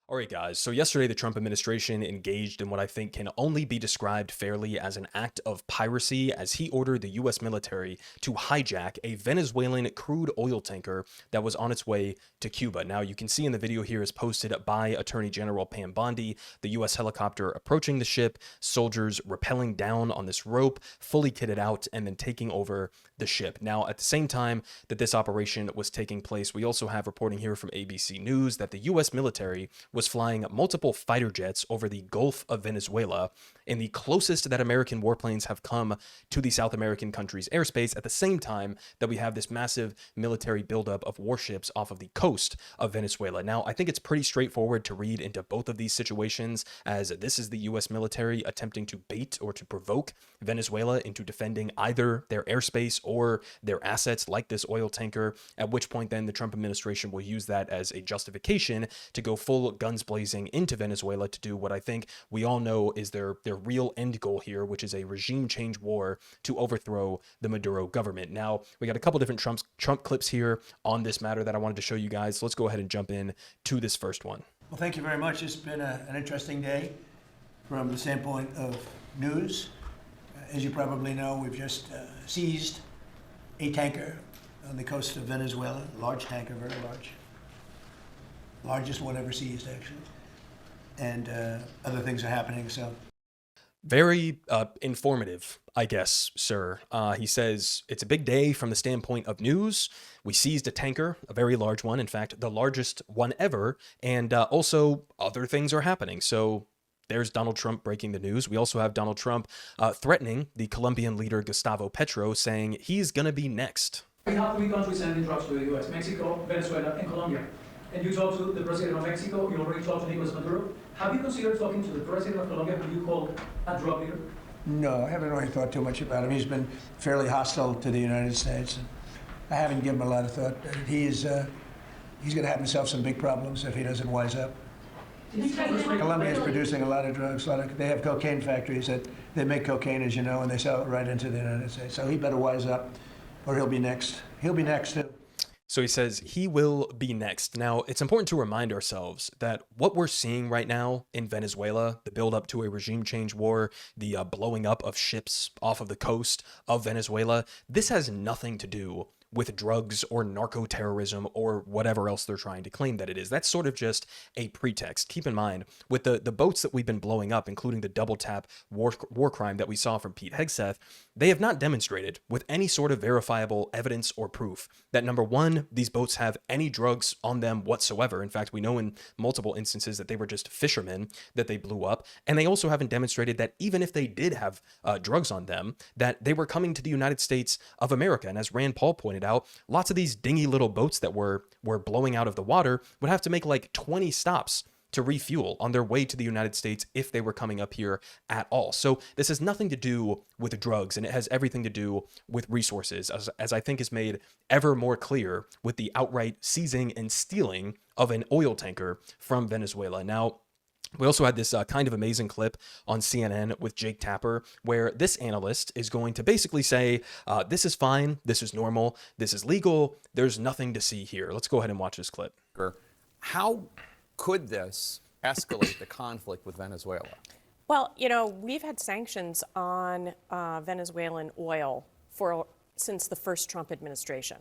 All right, guys. So yesterday, the Trump administration engaged in what I think can only be described fairly as an act of piracy as he ordered the U.S. military to hijack a Venezuelan crude oil tanker that was on its way to Cuba. Now, you can see in the video here is posted by Attorney General Pam Bondi, the U.S. helicopter approaching the ship, soldiers rappelling down on this rope, fully kitted out, and then taking over the ship. Now, at the same time that this operation was taking place, we also have reporting here from ABC News that the U.S. military was flying multiple fighter jets over the Gulf of Venezuela, and the closest that American warplanes have come to the South American country's airspace at the same time that we have this massive military buildup of warships off of the coast of Venezuela. Now, I think it's pretty straightforward to read into both of these situations, as this is the U.S. military attempting to bait or to provoke Venezuela into defending either their airspace or their assets like this oil tanker, at which point then the Trump administration will use that as a justification to go full guns blazing into Venezuela to do what I think we all know is their real end goal here, which is a regime change war to overthrow the Maduro government. Now, we got a couple different Trump clips here on this matter that I wanted to show you guys. So let's go ahead and jump in to this first one. Well, thank you very much. It's been an interesting day from the standpoint of news. As you probably know, we've just seized a tanker on the coast of Venezuela, a large tanker, very large. Largest one ever seized, actually. And other things are happening, so. Very informative, I guess, sir. He says it's a big day from the standpoint of news. We seized a tanker, a very large one, in fact, the largest one ever, and also other things are happening. So there's Donald Trump breaking the news. We also have Donald Trump threatening the Colombian leader Gustavo Petro, saying he's going to be next. We have three countries sending drugs to the U.S., Mexico, Venezuela, and Colombia. And you talked to the president of Mexico, you already talked to Nicolas Maduro. Have you considered talking to the president of Colombia, who you call a drug leader? No, I haven't really thought too much about him. He's been fairly hostile to the United States. And I haven't given him a lot of thought. He's going to have himself some big problems if he doesn't wise up. Colombia is producing a lot of drugs. They have cocaine factories that they make cocaine, as you know, and they sell it right into the United States. So he better wise up, or he'll be next. He'll be next, too. So he says he will be next. Now, it's important to remind ourselves that what we're seeing right now in Venezuela, the build up to a regime change war, the blowing up of ships off of the coast of Venezuela, this has nothing to do with drugs or narco-terrorism or whatever else they're trying to claim that it is. That's sort of just a pretext. Keep in mind, with the boats that we've been blowing up, including the double tap war crime that we saw from Pete Hegseth, they have not demonstrated with any sort of verifiable evidence or proof that, number one, these boats have any drugs on them whatsoever. In fact, we know in multiple instances that they were just fishermen that they blew up. And they also haven't demonstrated that even if they did have drugs on them, that they were coming to the United States of America. And as Rand Paul pointed out, lots of these dingy little boats that were blowing out of the water would have to make like 20 stops to refuel on their way to the United States if they were coming up here at all. So this has nothing to do with drugs, and it has everything to do with resources, as I think is made ever more clear with the outright seizing and stealing of an oil tanker from Venezuela. Now, we also had this kind of amazing clip on CNN with Jake Tapper, where this analyst is going to basically say, this is fine, this is normal, this is legal, there's nothing to see here. Let's go ahead and watch this clip. How could this escalate the conflict with Venezuela? Well, you know, we've had sanctions on Venezuelan oil since the first Trump administration.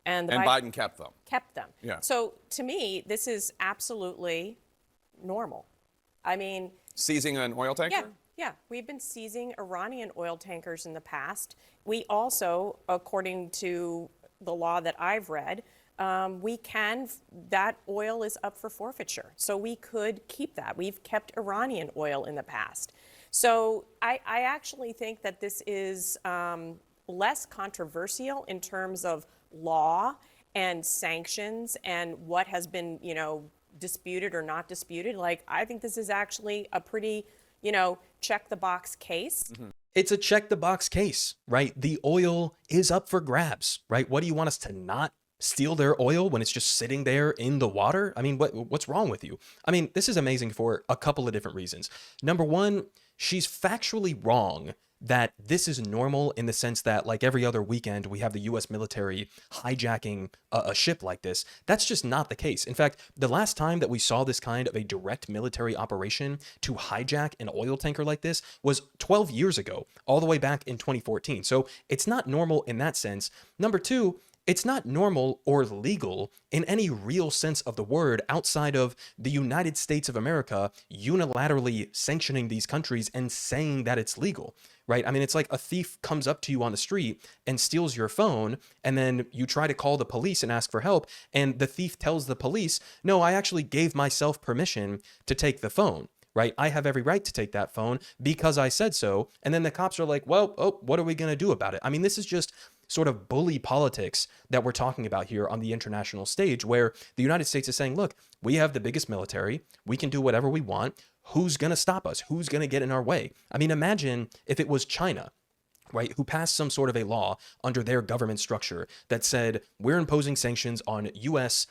And Biden kept them. Kept them. Yeah. So to me, this is absolutely normal. I mean, Seizing an oil tanker? yeah. We've been seizing Iranian oil tankers in the past. We also, according to the law that I've read, that oil is up for forfeiture. So we could keep that. We've kept Iranian oil in the past. So I actually think that this is less controversial in terms of law and sanctions and what has been, disputed or not disputed. Like, I think this is actually a pretty, check the box case. Mm-hmm. It's a check the box case, right? The oil is up for grabs, right? What do you want us to not steal their oil when it's just sitting there in the water? I mean, what's wrong with you? I mean, this is amazing for a couple of different reasons. Number one, she's factually wrong that this is normal in the sense that, like every other weekend, we have the US military hijacking a ship like this. That's just not the case. In fact, the last time that we saw this kind of a direct military operation to hijack an oil tanker like this was 12 years ago, all the way back in 2014. So it's not normal in that sense. Number two, it's not normal or legal in any real sense of the word outside of the United States of America unilaterally sanctioning these countries and saying that it's legal, right? I mean, it's like a thief comes up to you on the street and steals your phone, and then you try to call the police and ask for help, and the thief tells the police, no, I actually gave myself permission to take the phone. Right? I have every right to take that phone because I said so. And then the cops are like, well, oh, what are we going to do about it? I mean, this is just sort of bully politics that we're talking about here on the international stage, where the United States is saying, look, we have the biggest military. We can do whatever we want. Who's going to stop us? Who's going to get in our way? I mean, imagine if it was China, right, who passed some sort of a law under their government structure that said, we're imposing sanctions on U.S.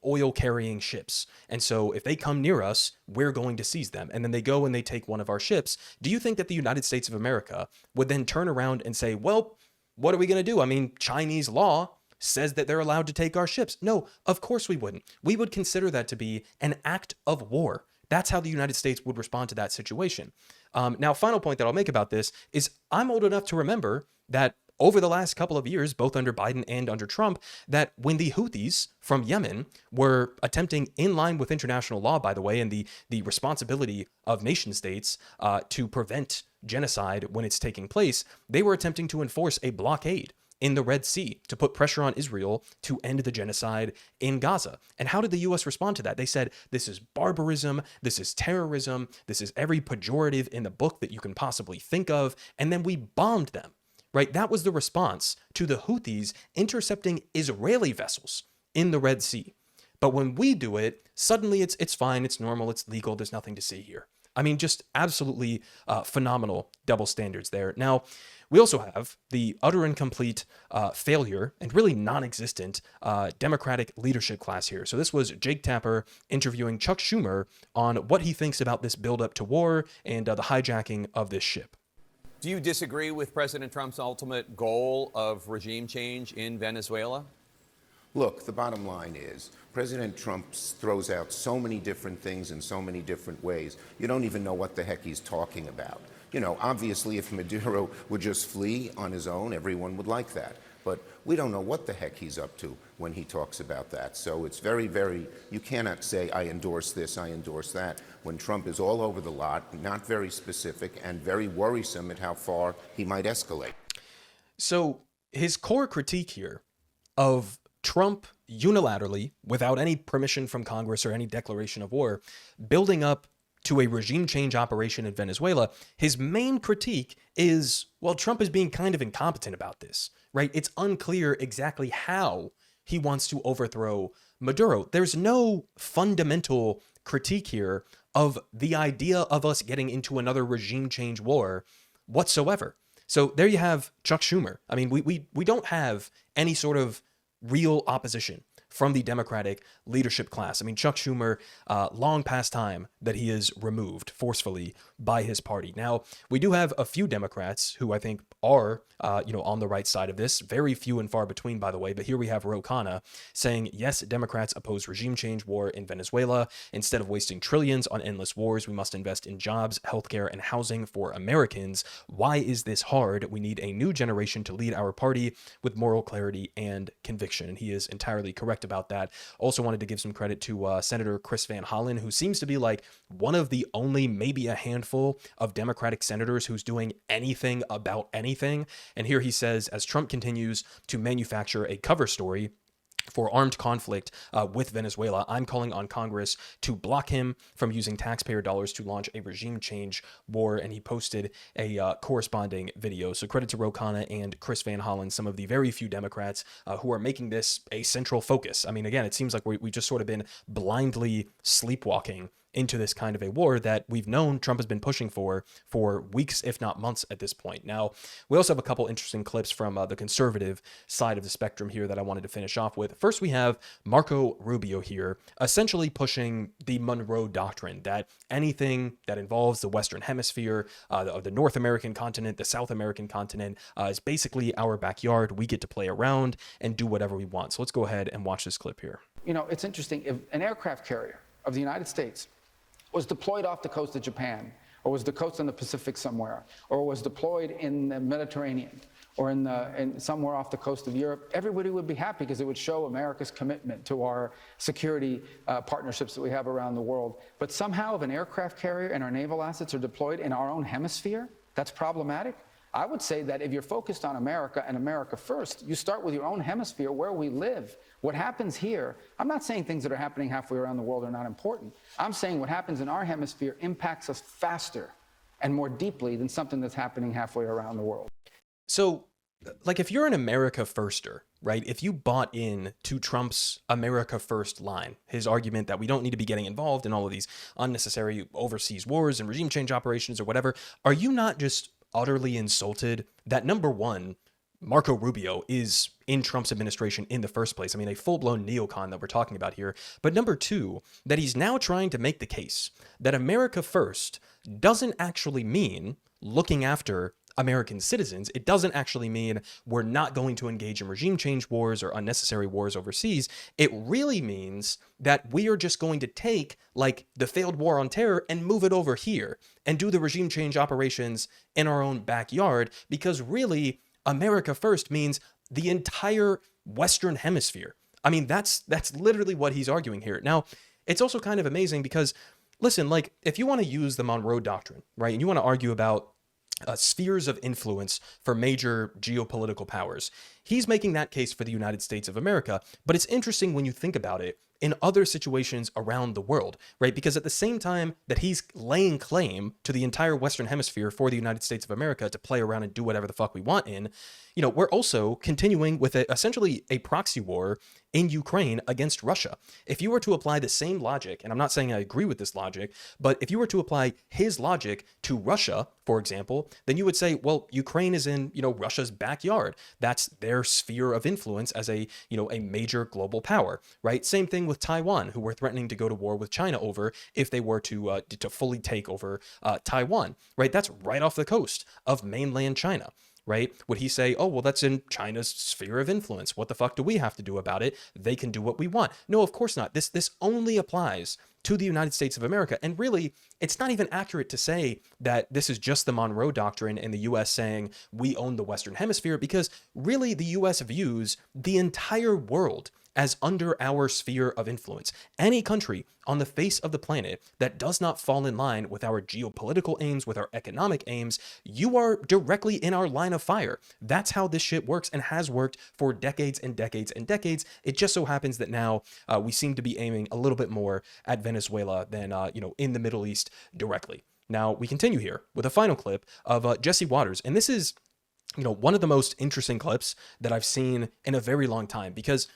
Oil carrying ships. And so if they come near us, we're going to seize them. And then they go and they take one of our ships. Do you think that the United States of America would then turn around and say, well, what are we going to do? I mean, Chinese law says that they're allowed to take our ships. No, of course we wouldn't. We would consider that to be an act of war. That's how the United States would respond to that situation. Now, final point that I'll make about this is I'm old enough to remember that over the last couple of years, both under Biden and under Trump, that when the Houthis from Yemen were attempting, in line with international law, by the way, and the responsibility of nation states to prevent genocide when it's taking place, they were attempting to enforce a blockade in the Red Sea to put pressure on Israel to end the genocide in Gaza. And how did the U.S. respond to that? They said, this is barbarism, this is terrorism, this is every pejorative in the book that you can possibly think of, and then we bombed them, right? That was the response to the Houthis intercepting Israeli vessels in the Red Sea. But when we do it, suddenly it's fine, it's normal, it's legal, there's nothing to see here. I mean, just absolutely phenomenal double standards there. Now, we also have the utter and complete failure and really non-existent Democratic leadership class here. So this was Jake Tapper interviewing Chuck Schumer on what he thinks about this buildup to war and the hijacking of this ship. Do you disagree with President Trump's ultimate goal of regime change in Venezuela? Look, the bottom line is President Trump throws out so many different things in so many different ways. You don't even know what the heck he's talking about. You know, obviously, if Maduro would just flee on his own, everyone would like that. But we don't know what the heck he's up to when he talks about that. So it's very, very, you cannot say, I endorse this, I endorse that, when Trump is all over the lot, not very specific, and very worrisome at how far he might escalate. So his core critique here of Trump unilaterally, without any permission from Congress or any declaration of war, building up to a regime change operation in Venezuela, his main critique is, well, Trump is being kind of incompetent about this, right? It's unclear exactly how he wants to overthrow Maduro. There's no fundamental critique here of the idea of us getting into another regime change war whatsoever. So there you have Chuck Schumer. I mean, we don't have any sort of real opposition from the Democratic leadership class. I mean, Chuck Schumer, long past time that he is removed forcefully by his party. Now, we do have a few Democrats who I think are, on the right side of this. Very few and far between, by the way. But here we have Ro Khanna saying, yes, Democrats oppose regime change war in Venezuela. Instead of wasting trillions on endless wars, we must invest in jobs, healthcare, and housing for Americans. Why is this hard? We need a new generation to lead our party with moral clarity and conviction. And he is entirely correct about that. Also wanted to give some credit to Senator Chris Van Hollen, who seems to be like one of the only, maybe a handful of Democratic senators who's doing anything about anything. And here he says, as Trump continues to manufacture a cover story for armed conflict with Venezuela, I'm calling on Congress to block him from using taxpayer dollars to launch a regime change war. And he posted a corresponding video. So credit to Ro Khanna and Chris Van Hollen, some of the very few Democrats who are making this a central focus. I mean, again, it seems like we just sort of been blindly sleepwalking into this kind of a war that we've known Trump has been pushing for weeks, if not months at this point. Now, we also have a couple interesting clips from the conservative side of the spectrum here that I wanted to finish off with. First, we have Marco Rubio here, essentially pushing the Monroe Doctrine, that anything that involves the Western Hemisphere, the North American continent, the South American continent, is basically our backyard. We get to play around and do whatever we want. So let's go ahead and watch this clip here. You know, it's interesting. If an aircraft carrier of the United States was deployed off the coast of Japan, or was the coast in the Pacific somewhere, or was deployed in the Mediterranean, or in somewhere off the coast of Europe, everybody would be happy because it would show America's commitment to our security partnerships that we have around the world. But somehow, if an aircraft carrier and our naval assets are deployed in our own hemisphere, that's problematic. I would say that if you're focused on America and America first, you start with your own hemisphere where we live. What happens here, I'm not saying things that are happening halfway around the world are not important. I'm saying what happens in our hemisphere impacts us faster and more deeply than something that's happening halfway around the world. So, like, if you're an America firster, right, if you bought in to Trump's America first line, his argument that we don't need to be getting involved in all of these unnecessary overseas wars and regime change operations or whatever, are you not just utterly insulted that, number one, Marco Rubio is in Trump's administration in the first place? I mean, a full-blown neocon that we're talking about here. But number two, that he's now trying to make the case that America first doesn't actually mean looking after American citizens. It doesn't actually mean we're not going to engage in regime change wars or unnecessary wars overseas. It really means that we are just going to take, like, the failed war on terror and move it over here and do the regime change operations in our own backyard, because really America first means the entire Western Hemisphere. I mean, that's literally what he's arguing here. Now, it's also kind of amazing because, listen, like, if you want to use the Monroe Doctrine, right, and you want to argue about spheres of influence for major geopolitical powers, he's making that case for the United States of America. But it's interesting when you think about it in other situations around the world, right? Because at the same time that he's laying claim to the entire Western Hemisphere for the United States of America to play around and do whatever the fuck we want in, you know, we're also continuing with essentially a proxy war in Ukraine against Russia. If you were to apply the same logic, and I'm not saying I agree with this logic, but if you were to apply his logic to Russia, for example, then you would say, well, Ukraine is in, Russia's backyard. That's their sphere of influence as a major global power, right? Same thing with Taiwan, who were threatening to go to war with China over if they were to fully take over Taiwan, right? That's right off the coast of mainland China. Right? Would he say, oh, well, that's in China's sphere of influence. What the fuck do we have to do about it? They can do what we want. No, of course not. This only applies to the United States of America. And really, it's not even accurate to say that this is just the Monroe Doctrine and the U.S. saying we own the Western Hemisphere, because really the U.S. views the entire world as under our sphere of influence. Any country on the face of the planet that does not fall in line with our geopolitical aims, with our economic aims, you are directly in our line of fire. That's how this shit works and has worked for decades and decades and decades. It just so happens that now we seem to be aiming a little bit more at Venezuela than, in the Middle East directly. Now, we continue here with a final clip of Jesse Waters. And this is, one of the most interesting clips that I've seen in a very long time, because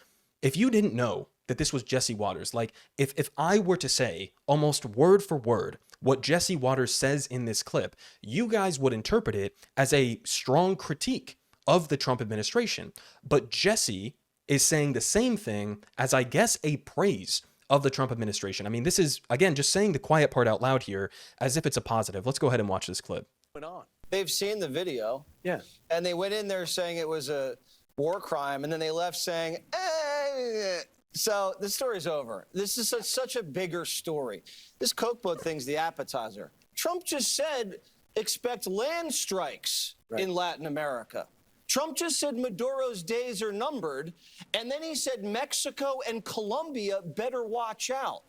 if you didn't know that this was Jesse Waters, like if I were to say almost word for word what Jesse Waters says in this clip, you guys would interpret it as a strong critique of the Trump administration. But Jesse is saying the same thing as, I guess, a praise of the Trump administration. I mean, this is, again, just saying the quiet part out loud here as if it's a positive. Let's go ahead and watch this clip. They've seen the video. Yeah. And they went in there saying it was a war crime, and then they left saying, So the story's over. This is such a bigger story. This Coke boat thing's the appetizer. Trump just said expect land strikes in Latin America. Trump just said Maduro's days are numbered, and then he said Mexico and Colombia better watch out.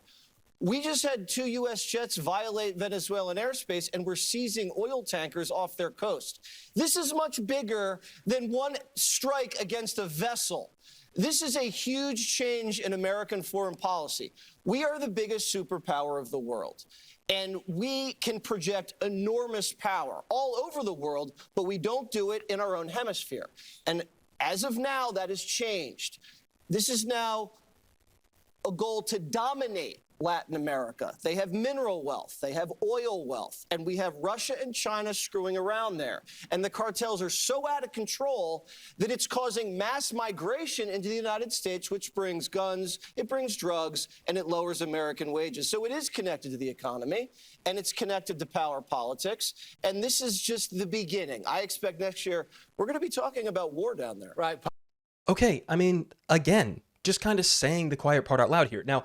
We just had 2 U.S. jets violate Venezuelan airspace, and we're seizing oil tankers off their coast. This is much bigger than one strike against a vessel. This is a huge change in American foreign policy. We are the biggest superpower of the world, and we can project enormous power all over the world, but we don't do it in our own hemisphere. And as of now, that has changed. This is now a goal to dominate Latin America. They have mineral wealth. They have oil wealth. And we have Russia and China screwing around there. And the cartels are so out of control that it's causing mass migration into the United States, which brings guns, it brings drugs, and it lowers American wages. So it is connected to the economy, and it's connected to power politics. And this is just the beginning. I expect next year we're going to be talking about war down there. Right. Okay, I mean, again, just kind of saying the quiet part out loud here. Now,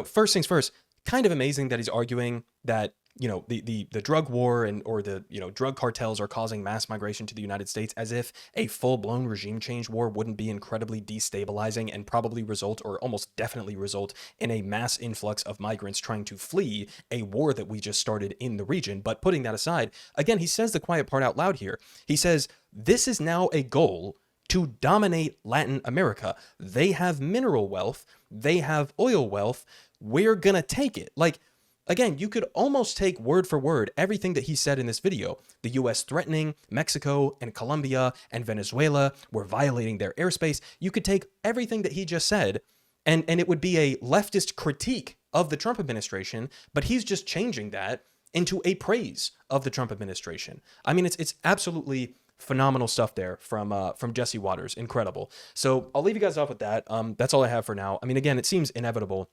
first things first, kind of amazing that he's arguing that, the drug war or the, drug cartels are causing mass migration to the United States, as if a full-blown regime change war wouldn't be incredibly destabilizing and probably result, or almost definitely result, in a mass influx of migrants trying to flee a war that we just started in the region. But putting that aside, again, he says the quiet part out loud here. He says, this is now a goal to dominate Latin America. They have mineral wealth. They have oil wealth. We're gonna take it. Like, again, you could almost take word for word everything that he said in this video. The U.S. threatening Mexico and Colombia and Venezuela. We're violating their airspace. You could take everything that he just said, and it would be a leftist critique of the Trump administration, but he's just changing that into a praise of the Trump administration. I mean, it's absolutely phenomenal stuff there from Jesse Waters. Incredible. So I'll leave you guys off with that. That's all I have for now. I mean, again, it seems inevitable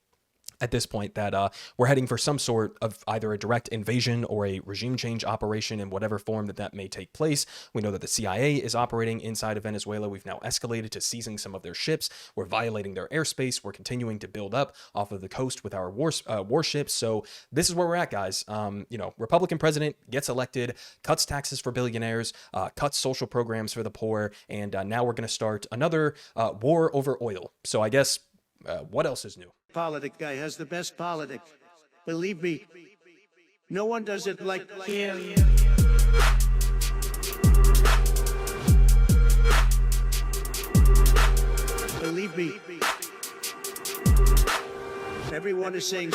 at this point that we're heading for some sort of either a direct invasion or a regime change operation in whatever form that may take place. We know that the CIA is operating inside of Venezuela. We've now escalated to seizing some of their ships. We're violating their airspace. We're continuing to build up off of the coast with our warships. So this is where we're at, guys. Republican president gets elected, cuts taxes for billionaires, cuts social programs for the poor, and now we're going to start another war over oil. So I guess what else is new? Politic guy has the best politics. Believe me, no one does it like him. Believe me, everyone is saying